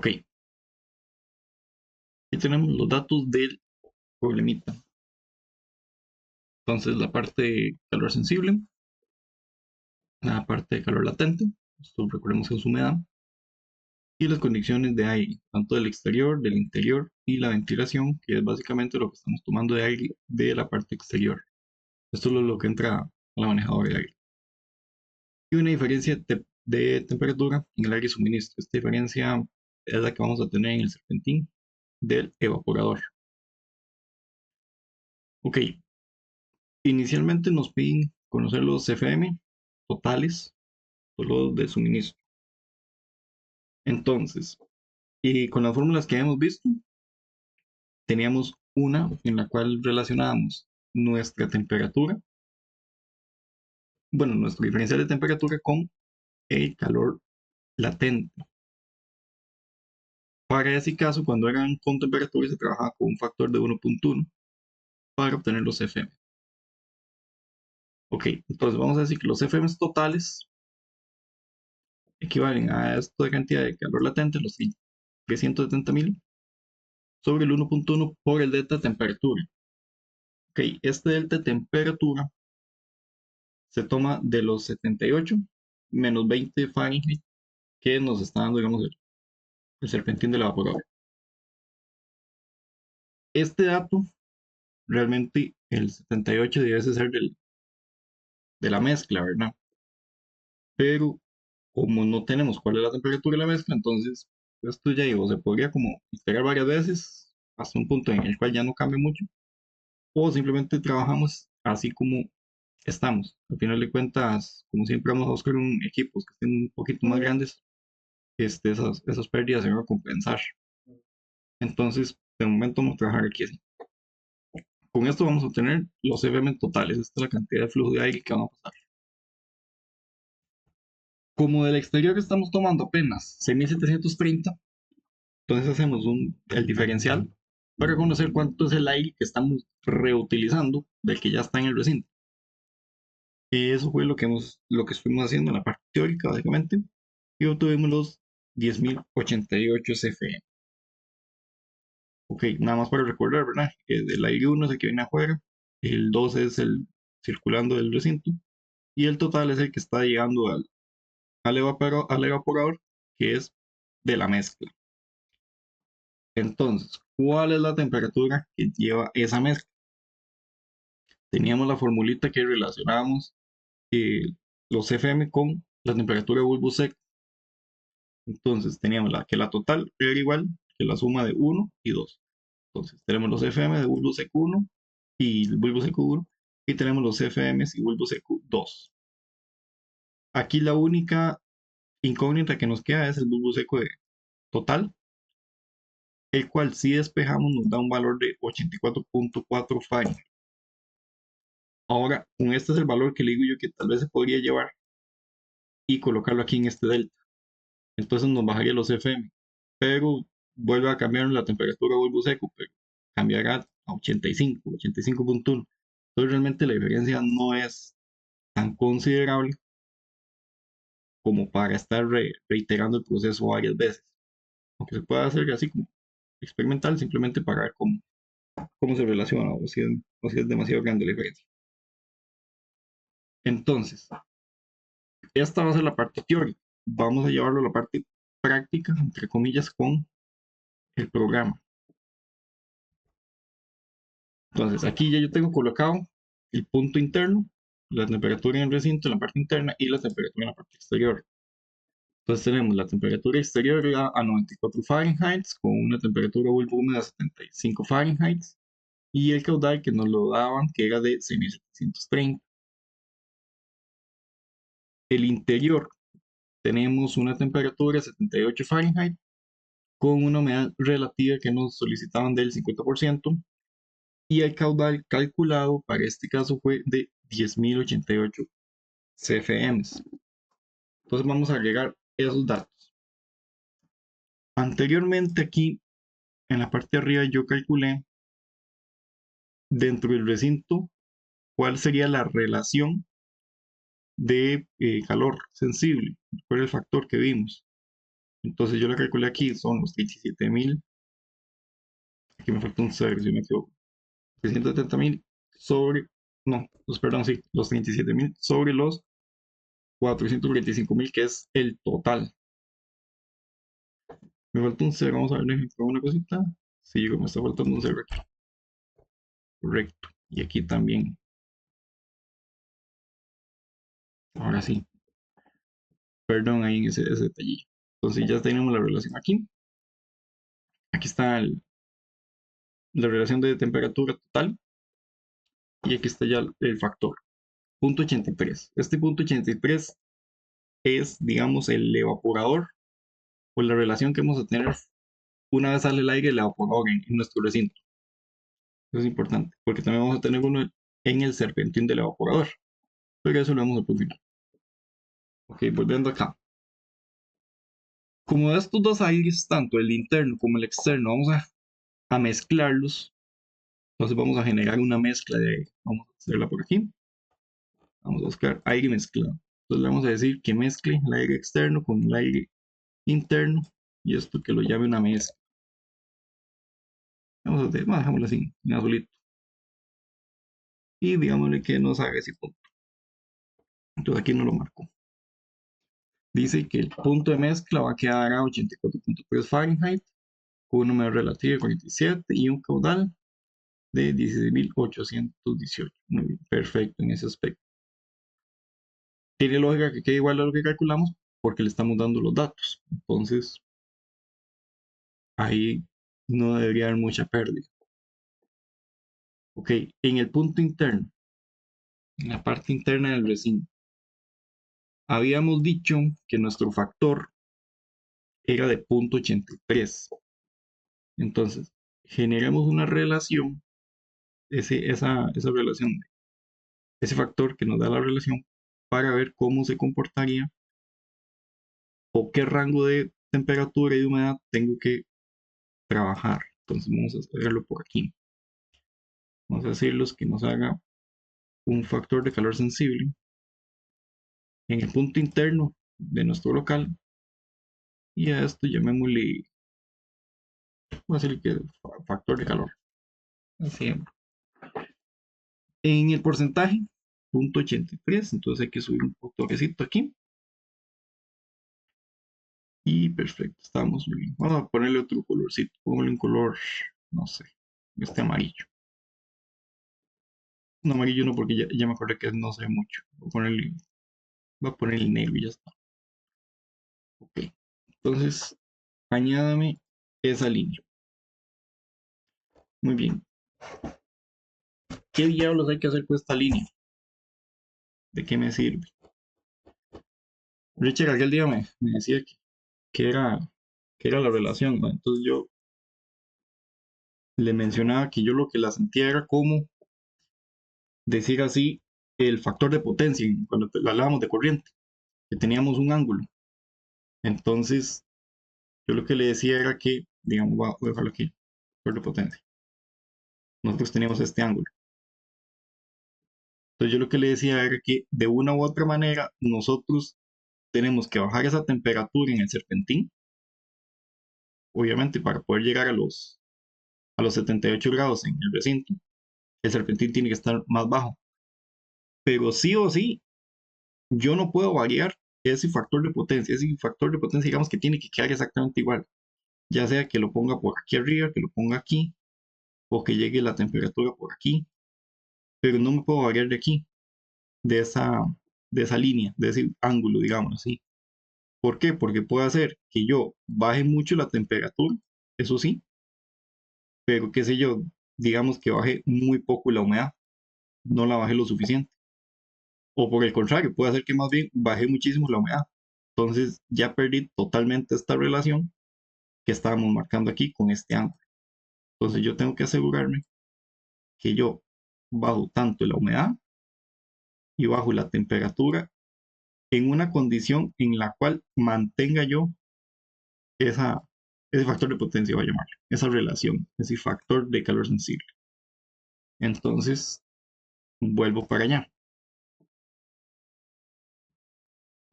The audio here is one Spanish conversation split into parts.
Ok, aquí tenemos los datos del problemita. Entonces, la parte de calor sensible, la parte de calor latente, esto recordemos que es humedad, y las condiciones de aire, tanto del exterior, del interior y la ventilación, que es básicamente lo que estamos tomando de aire de la parte exterior. Esto es lo que entra a la manejadora de aire. Y una diferencia de temperatura en el aire suministro. Esta diferencia es la que vamos a tener en el serpentín del evaporador. Ok, inicialmente nos piden conocer los CFM totales, solo de suministro. Entonces, y con las fórmulas que hemos visto, teníamos una en la cual relacionábamos nuestra temperatura, bueno, nuestro diferencial de temperatura con el calor latente. Para ese caso, cuando eran con temperatura, se trabajaba con un factor de 1.1 para obtener los CFM. Ok, entonces vamos a decir que los CFM totales equivalen a esta cantidad de calor latente, los 370.000, sobre el 1.1 por el delta temperatura. Ok, este delta temperatura se toma de los 78 menos 20 Fahrenheit que nos está dando, digamos, el serpentín del evaporador. Este dato, realmente el 78 debe ser de la mezcla, ¿verdad? Pero como no tenemos cuál es la temperatura de la mezcla, entonces esto ya digo, se podría como integrar varias veces hasta un punto en el cual ya no cambia mucho, o simplemente trabajamos así como estamos. Al final de cuentas, como siempre vamos a buscar equipos que estén un poquito más grandes, esas pérdidas se van a compensar. Entonces, de momento vamos a trabajar aquí así. Con esto vamos a obtener los FM totales. Esta es la cantidad de flujo de aire que vamos a pasar. Como del exterior estamos tomando apenas 6.730, entonces hacemos el diferencial para conocer cuánto es el aire que estamos reutilizando del que ya está en el recinto. Y eso fue lo que estuvimos haciendo en la parte teórica, básicamente. Y obtuvimos los 10.088 CFM. Ok, nada más para recordar, ¿verdad? Que el aire 1 es el que viene afuera, el 2 es el circulando del recinto, y el total es el que está llegando al evaporador, que es de la mezcla. Entonces, ¿cuál es la temperatura que lleva esa mezcla? Teníamos la formulita que relacionábamos eh, los FM con la temperatura de bulbo seco. Entonces, teníamos que la total era igual que la suma de 1 y 2. Entonces, tenemos los FM de bulbo seco 1 y el bulbo seco 1, y tenemos los FMs y bulbo seco 2. Aquí la única incógnita que nos queda es el bulbo seco total, el cual si despejamos nos da un valor de 84.4 Fahrenheit. Ahora, con este es el valor que le digo yo que tal vez se podría llevar y colocarlo aquí en este delta. Entonces nos bajaría los FM, pero vuelve a cambiar la temperatura bulbo seco, pero cambiará a 85, 85.1. Entonces realmente la diferencia no es tan considerable como para estar reiterando el proceso varias veces. Aunque se puede hacer así como experimental, simplemente para ver cómo se relaciona o si es demasiado grande la diferencia. Entonces, esta va a ser la parte teórica. Vamos a llevarlo a la parte práctica, entre comillas, con el programa. Entonces, aquí ya yo tengo colocado el punto interno, la temperatura en el recinto en la parte interna y la temperatura en la parte exterior. Entonces tenemos la temperatura exterior a 94 Fahrenheit con una temperatura bulbo húmeda a 75 Fahrenheit y el caudal que nos lo daban que era de 6.730. El interior tenemos una temperatura de 78 Fahrenheit con una humedad relativa que nos solicitaban del 50% y el caudal calculado para este caso fue de 10.088 CFM. Entonces vamos a agregar esos datos. Anteriormente aquí en la parte de arriba yo calculé dentro del recinto cuál sería la relación de calor sensible, cuál es el factor que vimos. Entonces yo lo que calculé aquí son los 37.000, aquí me falta un 0 si me equivoco, 370.000 sobre, no, perdón, sí, los 37.000 sobre los 435.000, que es el total. Me falta un 0, vamos a ver, una cosita. Sí, me está faltando un 0 aquí. Correcto. Y aquí también. Ahora sí. Perdón ahí en ese detallillo. Entonces ya tenemos la relación aquí. Aquí está la relación de temperatura total. Y aquí está ya el factor. Punto 83. Este punto 83 es, digamos, el evaporador o la relación que vamos a tener una vez sale el aire del evaporador en nuestro recinto. Eso es importante, porque también vamos a tener uno en el serpentín del evaporador. Pero eso lo vamos a por final. Ok, volviendo acá. Como estos dos aires, tanto el interno como el externo, vamos a mezclarlos. Entonces vamos a generar una mezcla de aire. Vamos a hacerla por aquí. Vamos a buscar aire mezclado. Entonces le vamos a decir que mezcle el aire externo con el aire interno. Y esto que lo llame una mezcla. Vamos a hacer, bueno, dejámoslo así, en azulito. Y digámosle que nos haga ese punto. Entonces aquí no lo marco. Dice que el punto de mezcla va a quedar a 84.3 Fahrenheit, con una humedad relativa de 47 y un caudal de 16.818. Muy bien, perfecto en ese aspecto. Tiene lógica que quede igual a lo que calculamos porque le estamos dando los datos. Entonces, ahí no debería haber mucha pérdida. Ok, en el punto interno, en la parte interna del recinto, habíamos dicho que nuestro factor era de 0.83. Entonces, generamos una relación, esa relación, ese factor que nos da la relación para ver cómo se comportaría o qué rango de temperatura y de humedad tengo que trabajar. Entonces vamos a hacerlo por aquí. Vamos a decirlos que nos haga un factor de calor sensible en el punto interno de nuestro local y a esto llamémosle, voy a decirle que factor de calor. Así. En el porcentaje, 0.83, entonces hay que subir un toquecito aquí. Y perfecto, estamos muy bien. Vamos a ponerle otro colorcito, ponle un color, no sé, este amarillo. No, amarillo no, porque ya me acordé que no sé mucho. Voy a ponerle negro y ya está. Ok. Entonces, añádame esa línea. Muy bien. ¿Qué diablos hay que hacer con esta línea? ¿De qué me sirve? Richard aquel día me decía que era, que era la relación, ¿no? Entonces yo le mencionaba que yo lo que la sentía era como decir así el factor de potencia cuando hablábamos de corriente, que teníamos un ángulo. Entonces, yo lo que le decía era que, digamos, voy a dejarlo aquí, factor de potencia. Nosotros teníamos este ángulo. Entonces, yo lo que le decía era que de una u otra manera nosotros tenemos que bajar esa temperatura en el serpentín, obviamente para poder llegar a los 78 grados en el recinto, el serpentín tiene que estar más bajo. Pero sí o sí, yo no puedo variar ese factor de potencia. Ese factor de potencia, digamos que tiene que quedar exactamente igual. Ya sea que lo ponga por aquí arriba, que lo ponga aquí, o que llegue la temperatura por aquí. Pero no me puedo variar de aquí, de esa línea, de ese ángulo, digamos así. ¿Por qué? Porque puede hacer que yo baje mucho la temperatura, eso sí, pero qué sé yo, digamos que baje muy poco la humedad, no la baje lo suficiente. O por el contrario, puede hacer que más bien baje muchísimo la humedad. Entonces ya perdí totalmente esta relación que estábamos marcando aquí con este ángulo. Entonces yo tengo que asegurarme que yo bajo tanto la humedad y bajo la temperatura en una condición en la cual mantenga yo esa, ese factor de potencia, voy a llamarlo, esa relación, ese factor de calor sensible. Entonces vuelvo para allá.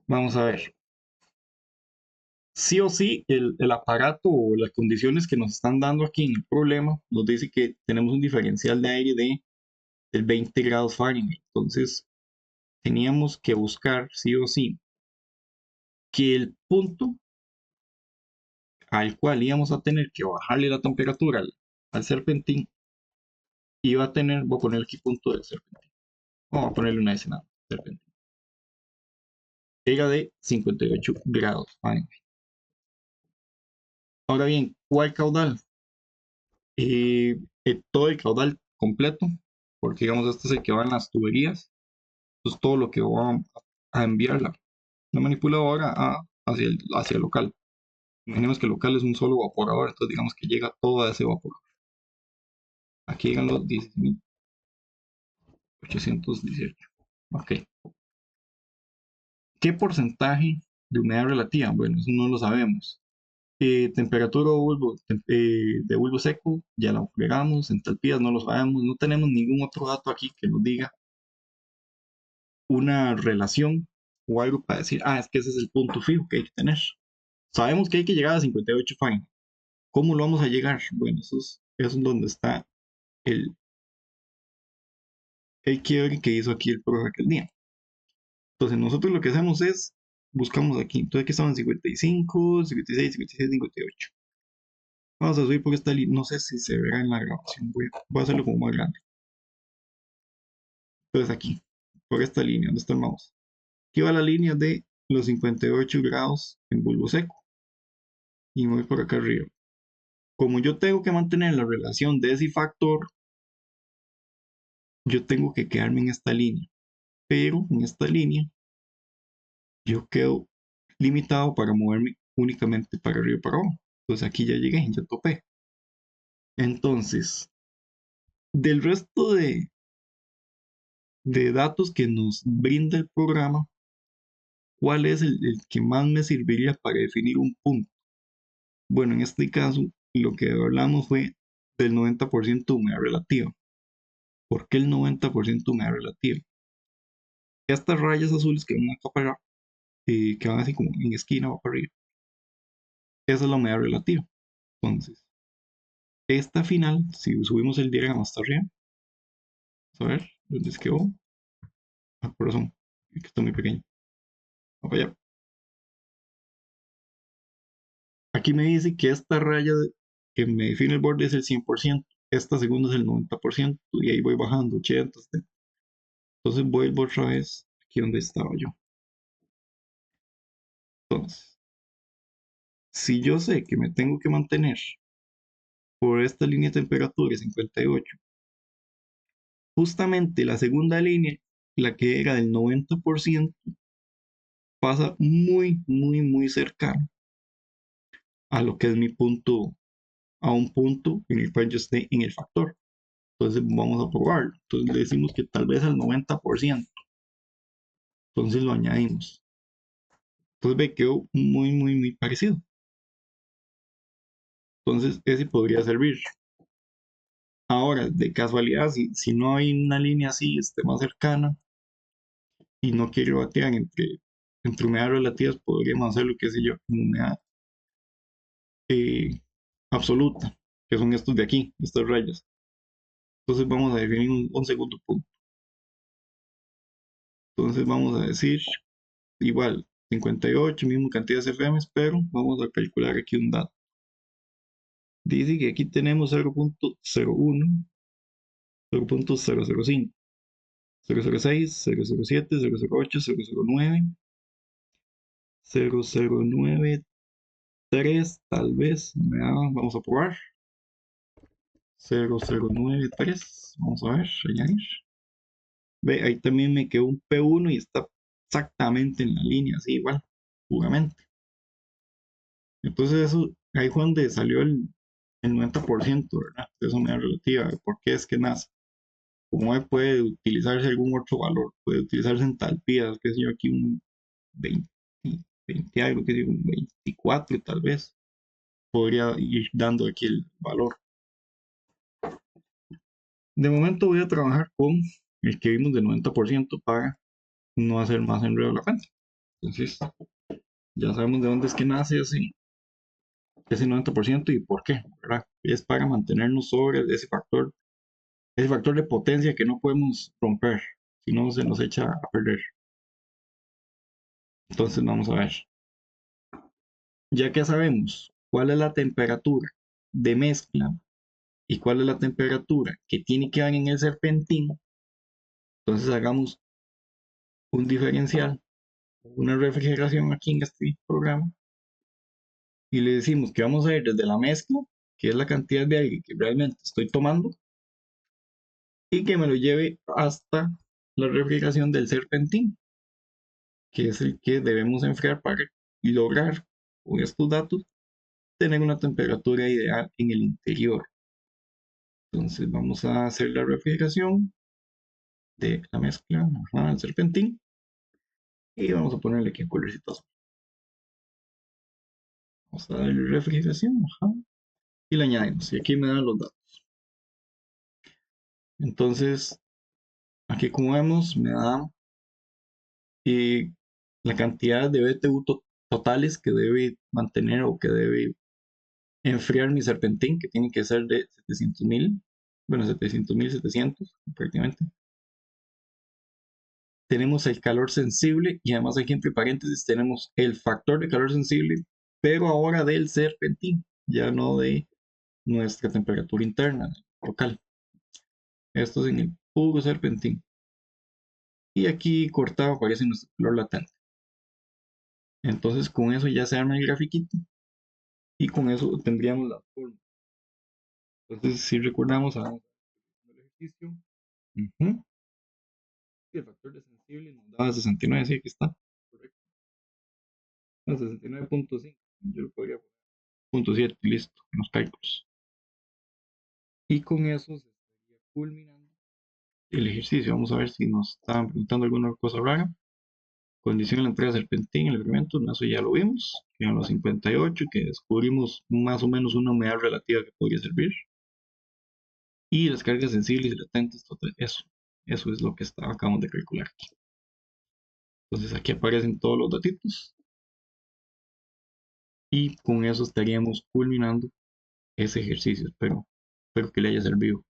Vamos a ver. Sí o sí, el aparato o las condiciones que nos están dando aquí en el problema nos dice que tenemos un diferencial de aire del 20 grados Fahrenheit. Entonces, teníamos que buscar sí o sí que el punto al cual íbamos a tener que bajarle la temperatura al serpentín iba a tener, voy a poner aquí punto del serpentín, vamos a ponerle una escena serpentín, era de 58 grados Fahrenheit. Ahora bien, ¿cuál caudal? Todo el caudal completo, porque digamos este es el que va en las tuberías, entonces todo lo que va a enviar la manipuladora hacia el local. Imaginemos que el local es un solo evaporador, entonces digamos que llega todo a ese evaporador. Aquí llegan los 10.818. Ok. ¿Qué porcentaje de humedad relativa? Bueno, eso no lo sabemos. Temperatura de bulbo seco, ya lo agregamos. Entalpías no lo sabemos. No tenemos ningún otro dato aquí que nos diga una relación o algo para decir, es que ese es el punto fijo que hay que tener. Sabemos que hay que llegar a 58 Fahrenheit. ¿Cómo lo vamos a llegar? Bueno, eso es donde está el, el quiebre que hizo aquí el profe aquel día. Entonces nosotros lo que hacemos es, buscamos aquí. Entonces aquí estamos en 55, 56, 57, 58. Vamos a subir por esta línea. No sé si se verá en la grabación. Voy a hacerlo como más grande. Entonces aquí, por esta línea, ¿dónde está el mouse? Aquí va la línea de los 58 grados en bulbo seco. Y me voy por acá arriba. Como yo tengo que mantener la relación de ese factor, yo tengo que quedarme en esta línea. Pero en esta línea, yo quedo limitado para moverme únicamente para arriba y para abajo. Entonces aquí ya llegué, ya topé. Entonces, del resto de datos que nos brinda el programa, ¿cuál es el que más me serviría para definir un punto? Bueno, en este caso, lo que hablamos fue del 90% de humedad relativa. ¿Por qué el 90% de humedad relativa? Estas rayas azules que van acá para que van así como en esquina o para arriba, esa es la humedad relativa. Entonces, esta final, si subimos el diagrama hasta arriba, vamos a ver, ¿dónde es que va? Corazón, que está muy pequeño. Vamos allá. Aquí me dice que esta raya que me define el borde es el 100%, esta segunda es el 90%, y ahí voy bajando 80, 70. Entonces vuelvo otra vez aquí donde estaba yo. Entonces, si yo sé que me tengo que mantener por esta línea de temperatura 58, justamente la segunda línea, la que era del 90%, pasa muy, muy, muy cercano a lo que es mi punto, a un punto en el cual yo esté en el factor. Entonces vamos a probarlo. Entonces le decimos que tal vez al 90%. Entonces lo añadimos. Entonces me quedó muy, muy, muy parecido. Entonces ese podría servir. Ahora, de casualidad, si no hay una línea así más cercana y no quiere batear entre humedades relativas, podríamos hacer lo que sé yo, en humedad eh, absoluta, que son estos de aquí, estas rayas. Entonces vamos a definir un segundo punto. Entonces vamos a decir igual 58, misma cantidad de CFM, pero vamos a calcular aquí un dato. Dice que aquí tenemos 0.01, 0.005, 006, 007, 008, 009, 0093, tal vez. Vamos a probar. 0093, vamos a ver, añadir. Ve, ahí también me quedó un P1 y está exactamente en la línea, así igual, puramente. Entonces eso, ahí fue donde salió el 90%, ¿verdad? De esa unidad relativa, ¿por qué es que nace? Como puede utilizarse algún otro valor, puede utilizarse entalpías, qué sé yo, aquí un 20, 20 algo, que sé yo, un 24 tal vez, podría ir dando aquí el valor. De momento voy a trabajar con el que vimos del 90% para no hacer más enredo a la cuenta. Entonces, Ya sabemos de dónde es que nace ese 90% y por qué, ¿verdad? Es para mantenernos sobre ese factor de potencia que no podemos romper, si no se nos echa a perder. Entonces vamos a ver, ya que sabemos cuál es la temperatura de mezcla y cuál es la temperatura que tiene que dar en el serpentín, entonces hagamos un diferencial, una refrigeración aquí en este programa y le decimos que vamos a ir desde la mezcla, que es la cantidad de aire que realmente estoy tomando, y que me lo lleve hasta la refrigeración del serpentín, que es el que debemos enfriar para lograr con estos datos tener una temperatura ideal en el interior. Entonces vamos a hacer la refrigeración de la mezcla, el serpentín, y vamos a ponerle aquí un colorcito azul. Vamos a darle refrigeración, y le añadimos. Y aquí me dan los datos. Entonces, aquí como vemos, me da eh, la cantidad de BTU totales que debe mantener o que debe enfriar mi serpentín, que tiene que ser de 700.000, bueno, 700.000, 700 prácticamente. Tenemos el calor sensible y además aquí entre paréntesis tenemos el factor de calor sensible, pero ahora del serpentín, ya no de nuestra temperatura interna local. Esto es en el puro serpentín. Y aquí cortado aparece nuestro calor latente. Entonces con eso ya se arma el grafiquito y con eso tendríamos la forma. Entonces si recordamos a el ejercicio, el factor de sensible nos daba 69, sí, aquí está, correcto. No, 69.5, yo lo podría poner 0.7, listo, en los cálculos. Y con eso se estaría culminando el ejercicio. Vamos a ver si nos estaban preguntando alguna cosa rara. Condición de la entrega serpentín, el elemento, eso ya lo vimos, que eran los 58, que descubrimos más o menos una humedad relativa que podría servir. Y las cargas sensibles y latentes, total, eso es lo que acabamos de calcular aquí. Entonces aquí aparecen todos los datitos y con eso estaríamos culminando ese ejercicio. Espero que le haya servido.